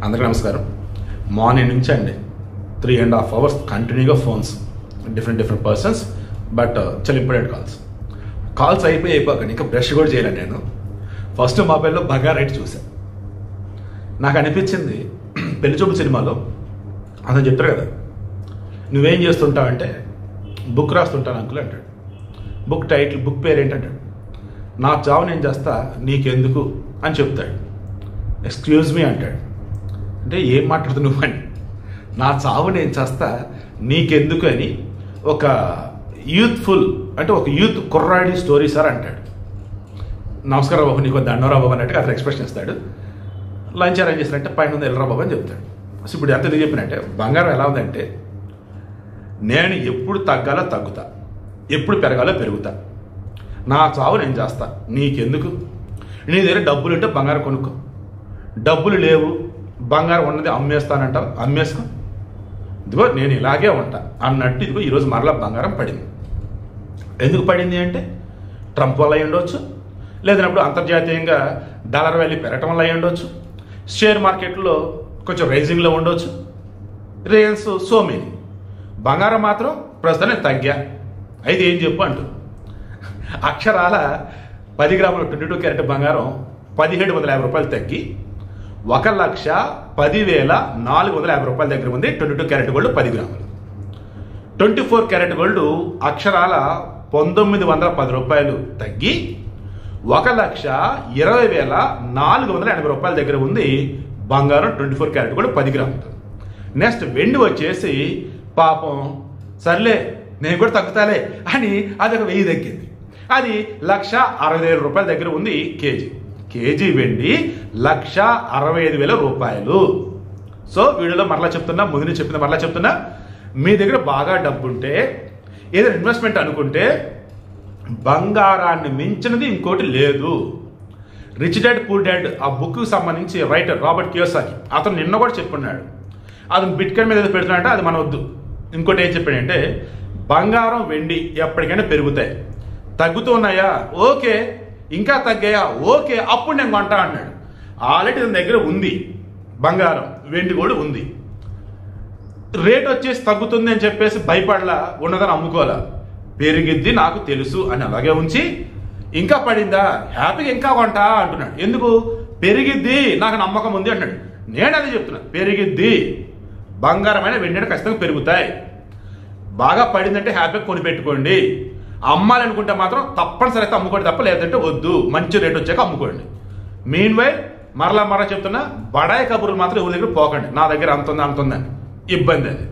అందరికీ నమస్కారం. మార్నింగ్ నుంచి అండి 3.5 hours కంటిన్యూగా ఫోన్స్, డిఫరెంట్ పర్సన్స్, బట్ చాలా ఇంపార్టెంట్ కాల్స్ అయిపోయాక ఇంకా బ్రష్ కూడా చేయలేను. నేను ఫస్ట్ మొబైల్లో బంగారు రేట్ చూశాను. నాకు అనిపించింది, పెళ్లి చూపు సినిమాలో అతను చెప్తారు కదా, నువ్వేం చేస్తుంటావంటే బుక్ రాస్తుంటాను అంకుల్ అంటాడు. బుక్ టైటిల్, బుక్ పేరు ఏంటంటాడు. నా చావు నేను చేస్తా నీకెందుకు అని చెప్తాడు. ఎక్స్క్యూజ్ మీ అంటాడు. అంటే ఏం మాట్లాడుతున్నావు నువ్వు అని. నా చావు నేను చేస్తా నీకెందుకు అని ఒక యూత్ఫుల్, అంటే ఒక యూత్ కుర్రాడి స్టోరీ సార్ అంటాడు. నమస్కారం బాబు, నీకు దండవరా బాబు అన్నట్టుగా అతను ఎక్స్ప్రెషన్ ఇస్తాడు. లంచ్ అరేంజ్ చేస్తారంటే పైన ఉంది వెళ్ళరా బాబు అని చెప్తాడు. సో ఇప్పుడు ఎంత ఇది చెప్పినంటే, బంగారం ఎలా ఉందంటే, నేను ఎప్పుడు తగ్గాలో తగ్గుతా, ఎప్పుడు పెరగాలో పెరుగుతా, నా చావు నేను చేస్తా నీకెందుకు. నీ దగ్గర డబ్బులు ఉంటే బంగారం కొనుక్కో, డబ్బులు లేవు బంగారం ఉన్నది అమ్మేస్తానంటావు, అమ్మేసుకో, ఇదిగో నేను ఇలాగే ఉంటా అన్నట్టు. ఇదిగో ఈరోజు మరలా బంగారం పడింది. ఎందుకు పడింది అంటే ట్రంప్ వల్ల అయి ఉండొచ్చు, లేదన్నప్పుడు అంతర్జాతీయంగా డాలర్ వాల్యూ పెరగటం వల్ల అయి ఉండొచ్చు, షేర్ మార్కెట్లో కొంచెం రైజింగ్లో ఉండొచ్చు, రియల్స్ సో మెనీ. బంగారం మాత్రం ప్రస్తుతానికి తగ్గా. అయితే ఏం చెప్పు అంటూ అక్షరాల 10 గ్రాముల 22 క్యారెట్ బంగారం 1750 రూపాయలు తగ్గి 1,10,450 రూపాయల దగ్గర ఉంది. 22 క్యారెట్ గోల్డ్ 10 గ్రాములు. 24 క్యారెట్ గోల్డ్ అక్షరాల 1910 రూపాయలు తగ్గి 1,20,480 రూపాయల దగ్గర ఉంది బంగారం. 24 క్యారెట్ గోల్డ్ 10 గ్రాములు. నెక్స్ట్ వెండి వచ్చేసి పాపం సర్లే నేను కూడా తగ్గుతాలే అని అది ఒక 1000 తగ్గింది. అది 1,60,000 రూపాయల దగ్గర ఉంది కేజీ వెండి 1,65,000 రూపాయలు. సో వీడియోలో మరలా చెప్తున్నా, ముందు నుంచి చెప్తున్నా, మరలా చెప్తున్నా, మీ దగ్గర బాగా డబ్బు ఉంటే, ఏదైనా ఇన్వెస్ట్మెంట్ అనుకుంటే, బంగారాన్ని మించినది ఇంకోటి లేదు. రిచ్ డాడ్ పూర్ డాడ్ ఆ బుక్కి సంబంధించి రైటర్ రాబర్ట్ కియోసాకి అతను నిన్న కూడా చెప్పున్నాడు. అతను బిట్కాయిన్ మీద ఏదో పెడుతున్నాడంటే అది మన వద్దు. ఇంకోటి ఏం చెప్పాడంటే, బంగారం వెండి ఎప్పటికైనా పెరుగుతాయి, తగ్గుతున్నాయా ఓకే, ఇంకా తగ్గాయా ఓకే, అప్పుడు నేను కొంటా అన్నాడు. ఆల్రెడీ తన దగ్గర ఉంది బంగారం, వెండి కూడా ఉంది. రేట్ వచ్చేసి తగ్గుతుంది అని చెప్పేసి భయపడలా, ఉన్నదని అమ్ముకోవాలా, పెరిగిద్ది నాకు తెలుసు అని అలాగే ఉంచి, ఇంకా పడిందా హ్యాపీగా ఇంకా కొంటా అంటున్నాడు. ఎందుకు పెరిగిద్ది, నాకు నమ్మకం ఉంది అంటున్నాడు. నేను అదే చెప్తున్నా, పెరిగిద్ది, బంగారమైన వెండి ఖచ్చితంగా పెరుగుతాయి. బాగా పడిందంటే హ్యాపీగా కొనిపెట్టుకోండి. అమ్మాలనుకుంటే మాత్రం తప్పనిసరి అయితే అమ్ముకోండి తప్ప, లేదంటే వద్దు, మంచి రేట్ వచ్చాక అమ్ముకోండి. మీన్ వైల్ మరలా చెప్తున్నా, బడాయి కబుర్లు మాత్రం ఎవరి దగ్గర పోకండి. నా దగ్గర అంత ఉందని ఇబ్బంది అది.